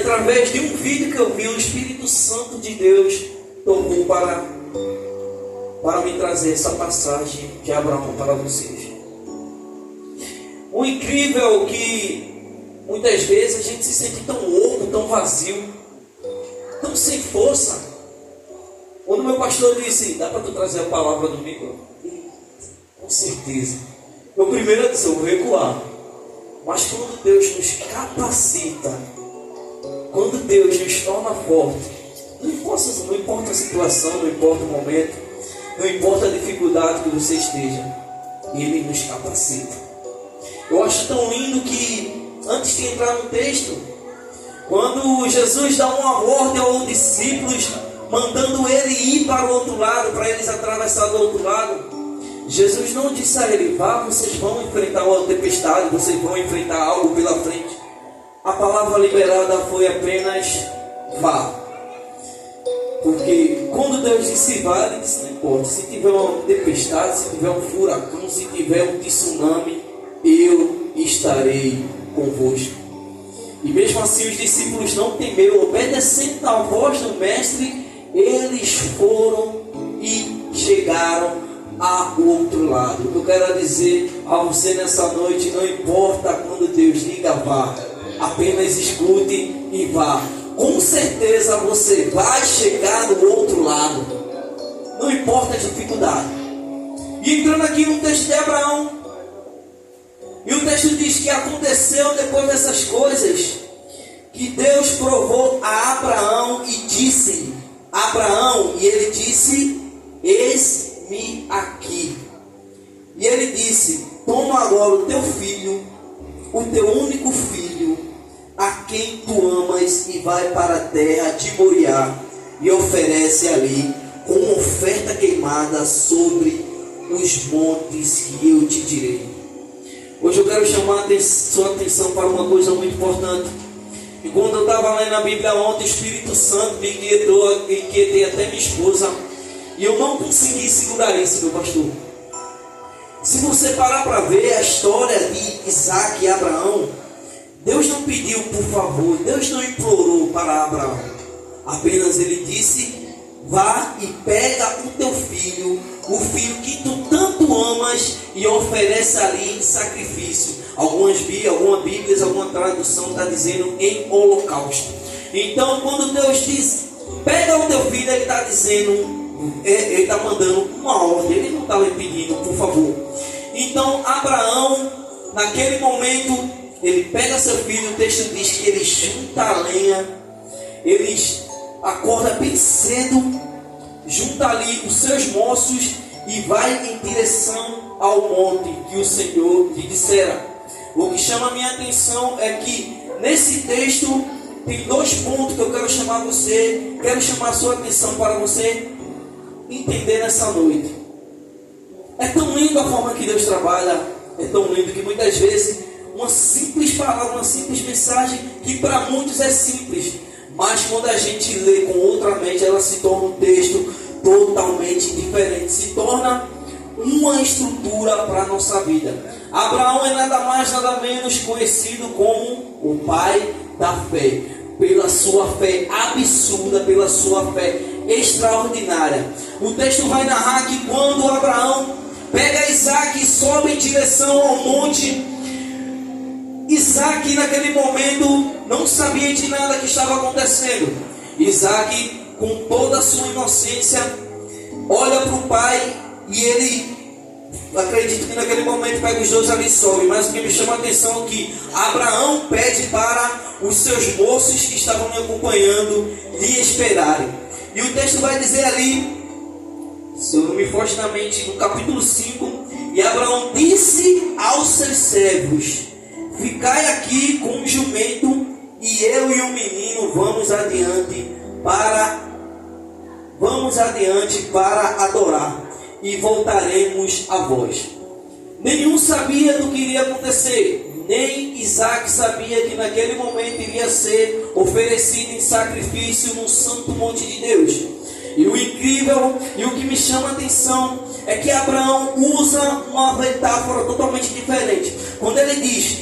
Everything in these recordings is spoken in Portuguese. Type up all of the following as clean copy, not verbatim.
através de um vídeo que eu vi, o Espírito Santo de Deus tocou para me trazer essa passagem de Abraão para vocês. O incrível é que muitas vezes a gente se sente tão louco, tão vazio, tão sem força. Quando meu pastor disse, dá para tu trazer a palavra domingo? Com certeza. Eu primeiro disse, eu vou recuar. Mas quando Deus nos capacita, quando Deus nos torna forte, não importa a situação, não importa o momento, não importa a dificuldade que você esteja, Ele nos capacita. Eu acho tão lindo que, antes de entrar no texto, quando Jesus dá uma ordem aos discípulos, mandando ele ir para o outro lado, para eles atravessar do outro lado, Jesus não disse a ele, vá, vocês vão enfrentar uma tempestade, vocês vão enfrentar algo pela frente. A palavra liberada foi apenas vá. Porque quando Deus disse vá, Ele disse, não importa, se tiver uma tempestade, se tiver um furacão, se tiver um tsunami, eu estarei convosco. E mesmo assim os discípulos não temeram, obedecendo à voz do Mestre, eles foram e chegaram ao outro lado. Eu quero dizer a você nessa noite, não importa quando Deus diga vá, apenas escute e vá. Com certeza você vai chegar no outro lado, não importa a dificuldade. E entrando aqui no texto de Abraão, e o texto diz que aconteceu depois dessas coisas, que Deus provou a Abraão e disse, Abraão, e ele disse, eis-me aqui. E ele disse, toma agora o teu filho, o teu único filho, a quem tu amas, e vai para a terra de Moriá, e oferece ali como oferta queimada sobre os montes que eu te direi. Hoje eu quero chamar a sua atenção para uma coisa muito importante. E quando eu estava lendo a Bíblia ontem, o Espírito Santo me inquietou, inquietei até minha esposa, e eu não consegui segurar isso, meu pastor. Se você parar para ver a história de Isaac e Abraão, Deus não pediu por favor, Deus não implorou para Abraão. Apenas ele disse, vá e pega o teu filho, o filho que tu tanto amas, e oferece ali em sacrifício. Algumas Bíblias, alguma tradução está dizendo em holocausto. Então quando Deus diz, pega o teu filho, ele está dizendo, ele está mandando uma ordem, ele não está lhe pedindo por favor. Então Abraão, naquele momento, ele pega seu filho, o texto diz que ele junta a lenha, ele acorda bem cedo, junta ali os seus moços e vai em direção ao monte que o Senhor lhe dissera. O que chama a minha atenção é que nesse texto tem dois pontos que eu quero chamar você, quero chamar a sua atenção para você entender nessa noite. É tão lindo a forma que Deus trabalha, é tão lindo que muitas vezes uma simples palavra, uma simples mensagem, que para muitos é simples, mas quando a gente lê com outra mente, ela se torna um texto totalmente diferente, se torna uma estrutura para a nossa vida. Abraão é nada mais, nada menos conhecido como o pai da fé, pela sua fé absurda, pela sua fé extraordinária. O texto vai narrar que quando Abraão pega Isaac e sobe em direção ao monte, Isaac naquele momento não sabia de nada que estava acontecendo. Isaac, com toda a sua inocência, olha para o pai e ele, acredito que naquele momento pega os dois ali e sobe. Mas o que me chama a atenção é que Abraão pede para os seus moços que estavam me acompanhando lhe esperarem. E o texto vai dizer ali, se eu não me foge na mente, no capítulo 5, e Abraão disse aos seus servos, ficai aqui com o jumento, e eu e o menino vamos adiante para adorar, e voltaremos a vós. Nenhum sabia do que iria acontecer, nem Isaac sabia que naquele momento iria ser oferecido em sacrifício no santo monte de Deus. E o incrível, e o que me chama a atenção, é que Abraão usa uma metáfora totalmente diferente. Quando ele diz,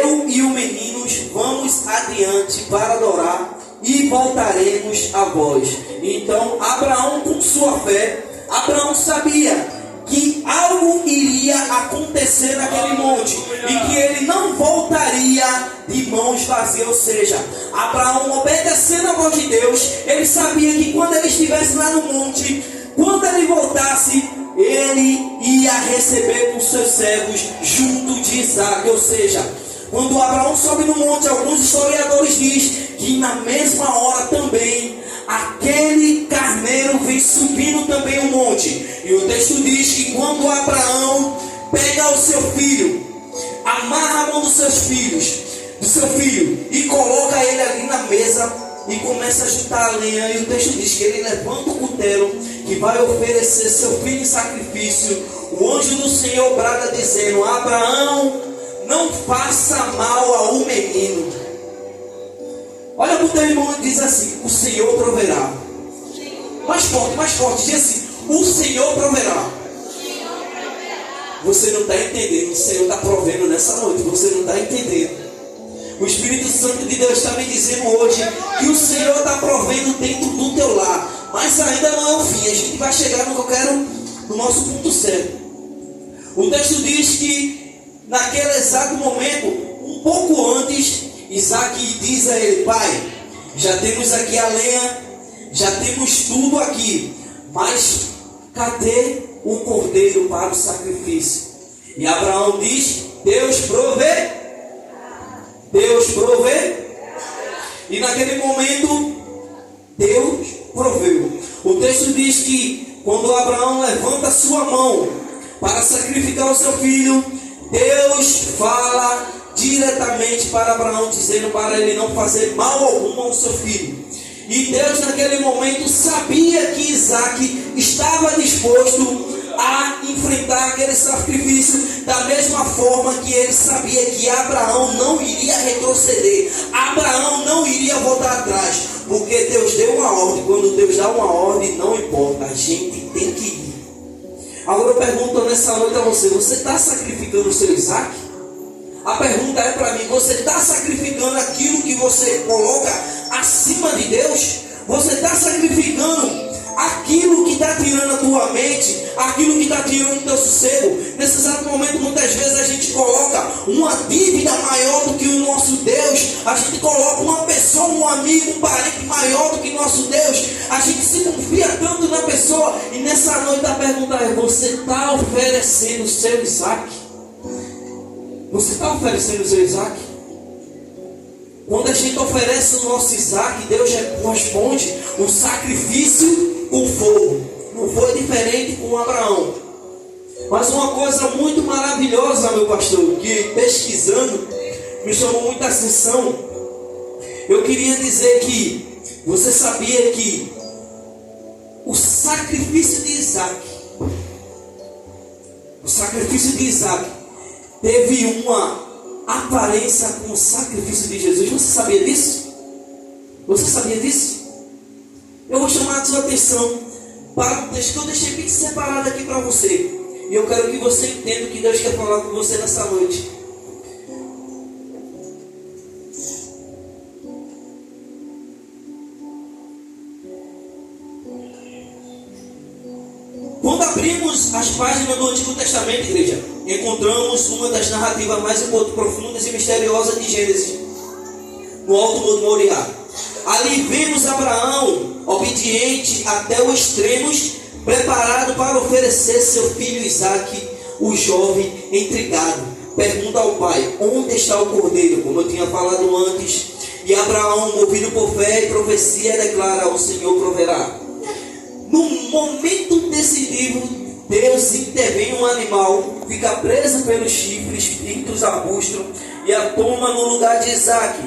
eu e o menino vamos adiante para adorar e voltaremos a vós. Então Abraão, com sua fé, Abraão sabia que algo iria acontecer naquele monte e que ele não voltaria de mãos vazias. Ou seja, Abraão, obedecendo a voz de Deus, ele sabia que quando ele estivesse lá no monte, quando ele voltasse, ele ia receber com seus servos junto de Isaac. Ou seja, quando Abraão sobe no monte, alguns historiadores dizem que na mesma hora também aquele carneiro vem subindo também o monte. E o texto diz que quando Abraão pega o seu filho, amarra a mão dos seus filhos, do seu filho, e coloca ele ali na mesa e começa a juntar a lenha, e o texto diz que ele levanta o cutelo que vai oferecer seu filho em sacrifício. O anjo do Senhor brada dizendo: Abraão, não faça mal ao menino. Olha para o teu irmão e diz assim: o Senhor proverá. Mais forte, diz assim: o Senhor proverá. Você não está entendendo, o Senhor está provendo nessa noite, você não está entendendo. O Espírito Santo de Deus está me dizendo hoje que o Senhor está provendo dentro do teu lar. Mas ainda não é o fim, a gente vai chegar no que eu quero, no nosso ponto certo. O texto diz que naquele exato momento, um pouco antes, Isaac diz a ele: pai, já temos aqui a lenha, já temos tudo aqui, mas cadê o cordeiro para o sacrifício? E Abraão diz: Deus provê. Deus provê. E naquele momento Deus proveu. O texto diz que quando Abraão levanta sua mão para sacrificar o seu filho, Deus fala diretamente para Abraão, dizendo para ele não fazer mal algum ao seu filho. E Deus naquele momento sabia que Isaac estava disposto a enfrentar aquele sacrifício, da mesma forma que ele sabia que Abraão não iria retroceder, Abraão não iria voltar atrás, porque Deus deu uma ordem. Quando Deus dá uma ordem, não importa, a gente tem que ir. Agora eu pergunto nessa noite a você: você está sacrificando o seu Isaac? A pergunta é para mim: você está sacrificando aquilo que você coloca acima de Deus? Você está sacrificando aquilo que está tirando a tua mente, aquilo que está tirando o teu sossego? Nesse exato momento, muitas vezes a gente coloca uma dívida maior do que o nosso Deus, a gente coloca uma pessoa, um amigo, um parente maior do que nosso Deus, a gente se confia tanto na pessoa. E nessa noite a pergunta é: você está oferecendo o seu Isaac? Você está oferecendo o seu Isaac? Quando a gente oferece o nosso Isaac, Deus responde um sacrifício com fogo. Não foi diferente com Abraão. Mas uma coisa muito maravilhosa, meu pastor, que pesquisando me chamou muita atenção. Eu queria dizer que você sabia que o sacrifício de Isaac teve uma aparência com o sacrifício de Jesus. Você sabia disso? Você sabia disso? Eu vou chamar a sua atenção para um texto que eu deixei bem separado aqui para você. E eu quero que você entenda o que Deus quer falar com você nessa noite. Quando abrimos as páginas do Antigo Testamento, igreja, encontramos uma das narrativas mais profundas e misteriosas de Gênesis, no Alto Monte Moriá. Ali vemos Abraão, obediente até os extremos, preparado para oferecer seu filho Isaac, o jovem intrigado. Pergunta ao pai: onde está o cordeiro? Como eu tinha falado antes. E Abraão, movido por fé e profecia, declara: o Senhor proverá. No momento decisivo, Deus intervém um animal, fica preso pelos chifres, entre os arbustos, e a toma no lugar de Isaac.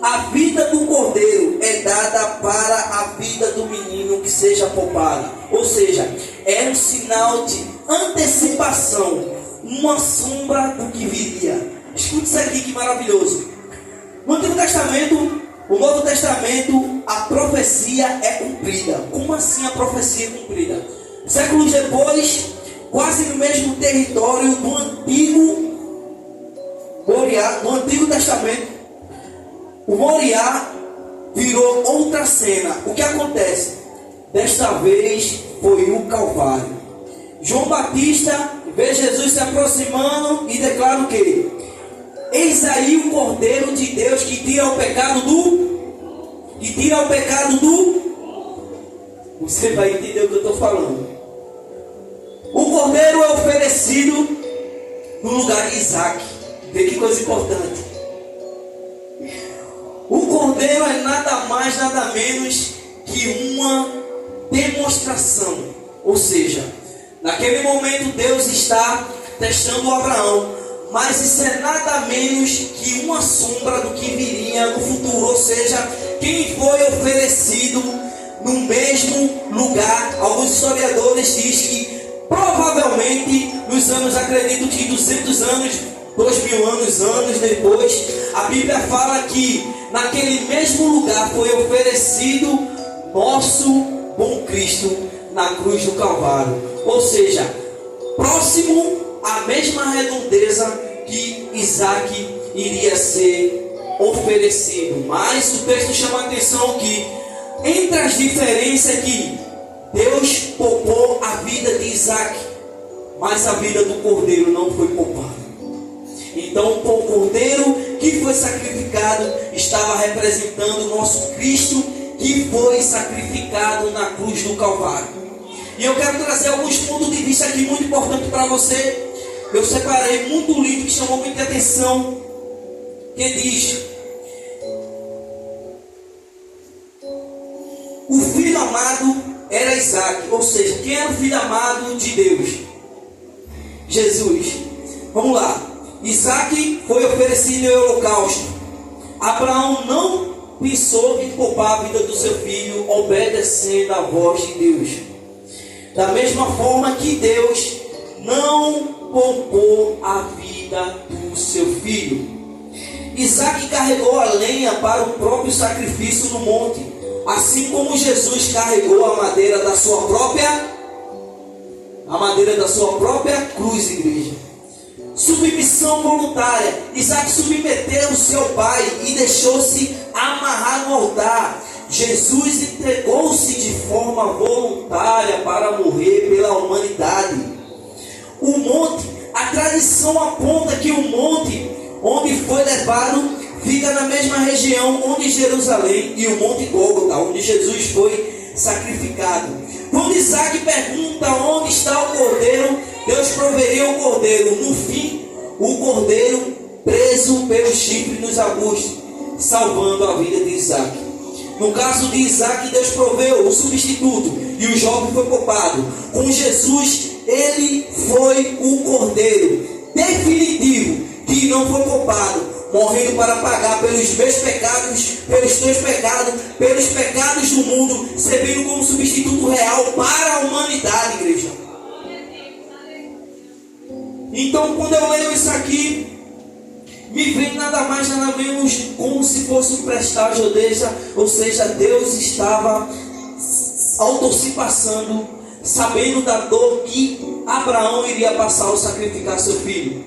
A vida do cordeiro é dada para a vida do menino que seja poupado. Ou seja, é um sinal de antecipação, uma sombra do que viria. Escute isso aqui, que maravilhoso. No Antigo Testamento, o Novo Testamento, a profecia é cumprida. Como assim a profecia é cumprida? Séculos depois, quase no mesmo território do antigo Moriá, no Antigo Testamento, o Moriá virou outra cena. O que acontece? Desta vez foi o Calvário. João Batista vê Jesus se aproximando e declara o quê? Eis aí o Cordeiro de Deus que tira o pecado do... Você vai entender o que eu estou falando. O Cordeiro é oferecido no lugar de Isaac. Vê que coisa importante. O Cordeiro é nada mais, nada menos que uma demonstração. Ou seja, naquele momento Deus está testando Abraão, mas isso é nada menos que uma sombra do que viria no futuro. Ou seja, quem foi oferecido no mesmo lugar. Alguns historiadores dizem que provavelmente nos anos, acredito que 200 anos, 2000 anos depois, a Bíblia fala que naquele mesmo lugar foi oferecido nosso bom Cristo na cruz do Calvário. Ou seja, próximo à mesma redondeza que Isaac iria ser oferecido. Mas o texto chama a atenção que entre as diferenças é que Deus poupou a vida de Isaac, mas a vida do Cordeiro não foi poupada. Então o Cordeiro que foi sacrificado estava representando o nosso Cristo que foi sacrificado na cruz do Calvário. E eu quero trazer alguns pontos de vista aqui muito importantes para você. Eu separei muito lindo que chamou muita atenção, que diz: o filho amado era Isaac. Ou seja, quem era o filho amado de Deus? Jesus. Vamos lá. Isaac foi oferecido em holocausto. Abraão não pensou em poupar a vida do seu filho, obedecendo à voz de Deus. Da mesma forma que Deus não poupou a vida do seu filho. Isaac carregou a lenha para o próprio sacrifício no monte, assim como Jesus carregou a madeira da sua própria cruz, igreja. Submissão voluntária. Isaac submeteu o seu pai e deixou-se amarrar no altar. Jesus entregou-se de forma voluntária para morrer pela humanidade. O monte, a tradição aponta que o monte onde foi levado fica na mesma região onde Jerusalém e o monte Gólgota, onde Jesus foi sacrificado. Quando Isaac pergunta onde está o cordeiro, Deus proveria o cordeiro. No fim, o cordeiro preso pelo chifre nos arbustos, salvando a vida de Isaac. No caso de Isaac, Deus proveu o substituto e o jovem foi poupado. Com Jesus, ele foi o cordeiro definitivo que não foi poupado, morrendo para pagar pelos meus pecados, pelos teus pecados, pelos pecados do mundo, servindo como substituto real para a humanidade, igreja. Então, quando eu leio isso aqui, me vem nada mais, nada menos como se fosse um prestágio dessa, ou seja, Deus estava auto-se-passando, sabendo da dor que Abraão iria passar ao sacrificar seu filho.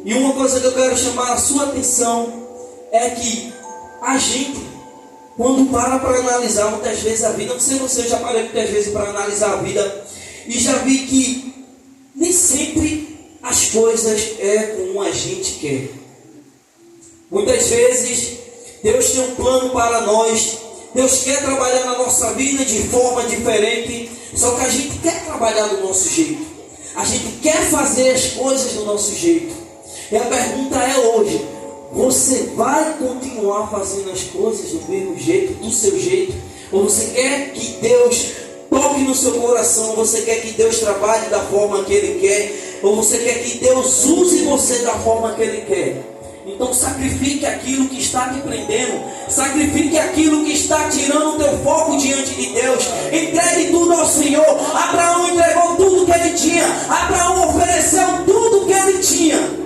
E uma coisa que eu quero chamar a sua atenção é que a gente, quando para analisar muitas vezes a vida, não sei você, eu já parei muitas vezes para analisar a vida e já vi que nem sempre as coisas é como a gente quer. Muitas vezes Deus tem um plano para nós, Deus quer trabalhar na nossa vida de forma diferente, só que a gente quer trabalhar do nosso jeito, a gente quer fazer as coisas do nosso jeito. E a pergunta é hoje: você vai continuar fazendo as coisas do mesmo jeito, do seu jeito? Ou você quer que Deus toque no seu coração? Você quer que Deus trabalhe da forma que Ele quer? Ou você quer que Deus use você da forma que Ele quer? Então sacrifique aquilo que está te prendendo, sacrifique aquilo que está tirando o teu foco diante de Deus. Entregue tudo ao Senhor. Abraão entregou tudo que ele tinha. Abraão ofereceu tudo que ele tinha.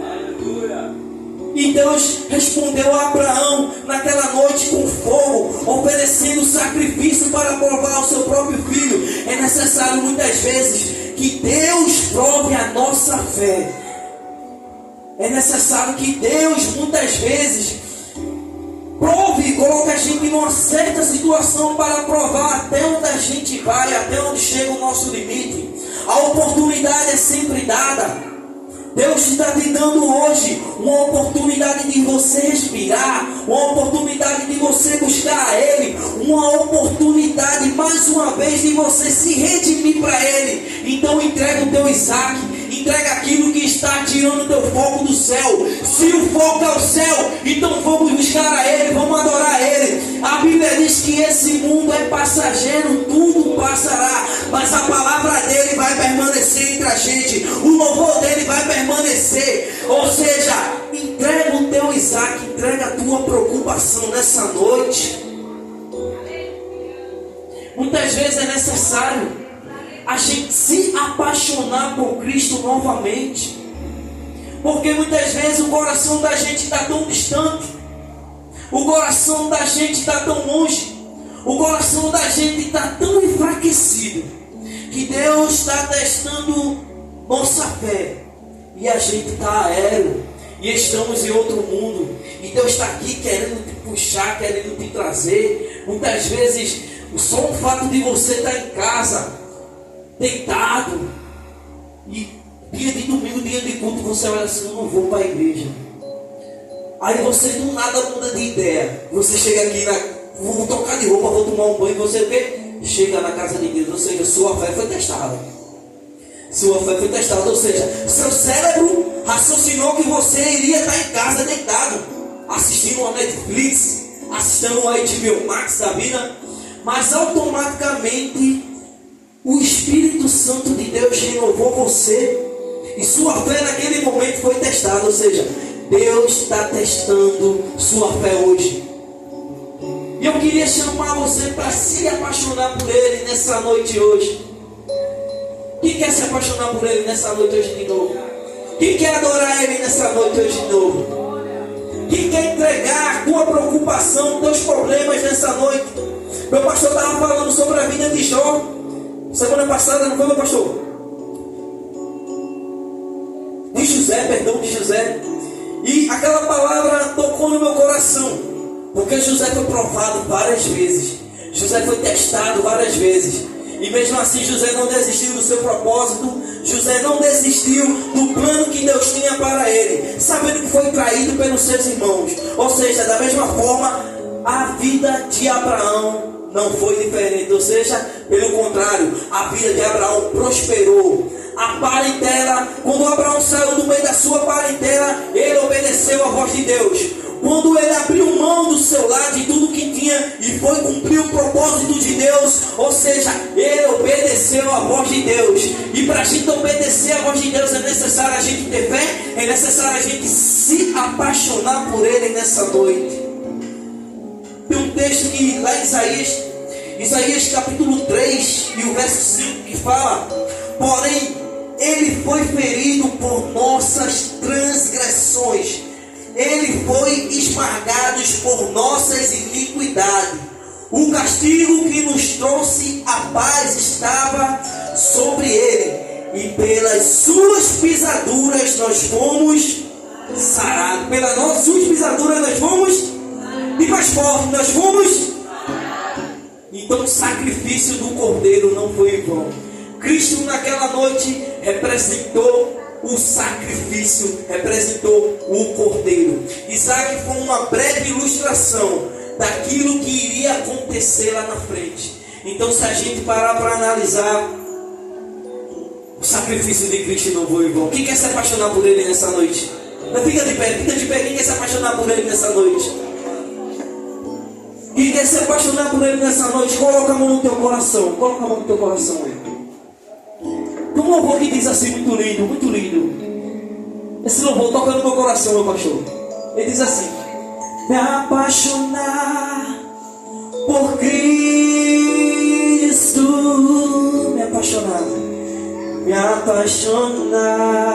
E Deus respondeu a Abraão naquela noite com fogo, oferecendo sacrifício para provar o seu próprio filho. É necessário muitas vezes que Deus prove a nossa fé. É necessário sabe que Deus muitas vezes prove e coloca a gente em uma certa situação para provar até onde a gente vai, até onde chega o nosso limite. A oportunidade é sempre dada. Deus está te dando hoje uma oportunidade de você respirar, uma oportunidade de você buscar a Ele, uma oportunidade mais uma vez de você se redimir para Ele. Então entrega o teu Isaac, entrega aquilo que está tirando o teu foco do céu. Se o foco é o céu, então vamos buscar a Ele, vamos adorar a Ele. A Bíblia diz que esse mundo é passageiro, tudo passará, mas a palavra dele vai permanecer entre a gente, o louvor dele vai permanecer. Ou seja, entrega o teu Isaac, entrega a tua preocupação nessa noite. Muitas vezes é necessário a gente se apaixonar por Cristo novamente, porque muitas vezes o coração da gente está tão distante, o coração da gente está tão longe, o coração da gente está tão enfraquecido, que Deus está testando nossa fé, e a gente está aéreo, e estamos em outro mundo, e Deus está aqui querendo te puxar, querendo te trazer. Muitas vezes, só o fato de você estar em casa, deitado, e dia de domingo, dia de culto, você olha assim: eu não vou para a igreja. Aí você do nada muda de ideia. Você chega aqui, vou trocar de roupa, vou tomar um banho, você vê, chega na casa de Deus. Ou seja, sua fé foi testada. Sua fé foi testada, ou seja, seu cérebro raciocinou que você iria estar em casa deitado, assistindo uma Netflix, assistindo uma HBO Max da vida, mas automaticamente o Espírito Santo de Deus renovou você, e sua fé naquele momento foi testada. Ou seja, Deus está testando sua fé hoje. E eu queria chamar você para se apaixonar por Ele nessa noite hoje. Quem quer se apaixonar por Ele nessa noite hoje de novo? Quem quer adorar Ele nessa noite hoje de novo? Quem quer entregar a tua preocupação, teus problemas nessa noite? Meu pastor estava falando sobre a vida de Jó semana passada, não foi, meu pastor? De José. E aquela palavra tocou no meu coração, porque José foi provado várias vezes, José foi testado várias vezes, e mesmo assim José não desistiu do seu propósito, José não desistiu do plano que Deus tinha para ele, sabendo que foi traído pelos seus irmãos. Ou seja, da mesma forma, a vida de Abraão não foi diferente. Ou seja, pelo contrário, a vida de Abraão prosperou. A parentela, quando Abraão saiu do meio da sua parentela, ele obedeceu a voz de Deus. Quando ele abriu mão do seu lar, de tudo que tinha, e foi cumprir o propósito de Deus, ou seja, ele obedeceu a voz de Deus. E para a gente obedecer a voz de Deus é necessário a gente ter fé, é necessário a gente se apaixonar por Ele nessa noite. Tem um texto que lá em Isaías capítulo 3 e o verso 5 que fala: porém Ele foi ferido por nossas transgressões, Ele foi esmagado por nossas iniquidades. O castigo que nos trouxe a paz estava sobre Ele, e pelas suas pisaduras nós fomos sarados. Pelas suas pisaduras nós fomos, e mais forte, nós fomos. Então o sacrifício do Cordeiro não foi em vão. Cristo naquela noite representou o sacrifício, representou o Cordeiro. Isaac foi uma breve ilustração daquilo que iria acontecer lá na frente. Então, se a gente parar para analisar, o sacrifício de Cristo não foi em vão. Quem quer se apaixonar por Ele nessa noite? Não, fica de pé. Quem quer se apaixonar por Ele nessa noite? Quem quer se apaixonar por Ele nessa noite? Coloca a mão no teu coração. Coloca a mão no teu coração aí. Tem um louvor que diz assim, muito lindo, muito lindo. Esse louvor toca no meu coração, meu pastor. Ele diz assim: me apaixonar por Cristo. Me apaixonar